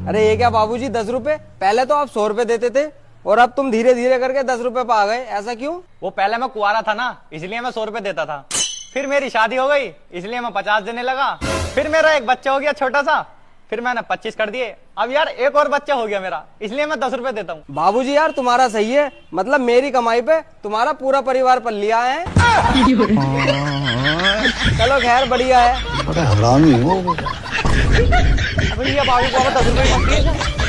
अरे ये क्या बाबूजी 10 रुपए? पहले तो आप 100 रुपए देते थे और अब तुम धीरे धीरे करके 10 रुपए पा गए, ऐसा क्यों? वो पहले मैं कुआरा था ना, इसलिए मैं 100 रुपए देता था। फिर मेरी शादी हो गई, इसलिए मैं 50 देने लगा। फिर मेरा एक बच्चा हो गया छोटा सा, फिर मैंने 25 कर दिए। अब यार एक और बच्चा हो गया मेरा, इसलिए मैं 10 रुपए देता हूँ। बाबूजी यार तुम्हारा सही है, मतलब मेरी कमाई पे तुम्हारा पूरा परिवार पल लिया है। चलो खैर बढ़िया है। बड़ा हरामी हो। भैया बाबू को 10 रुपए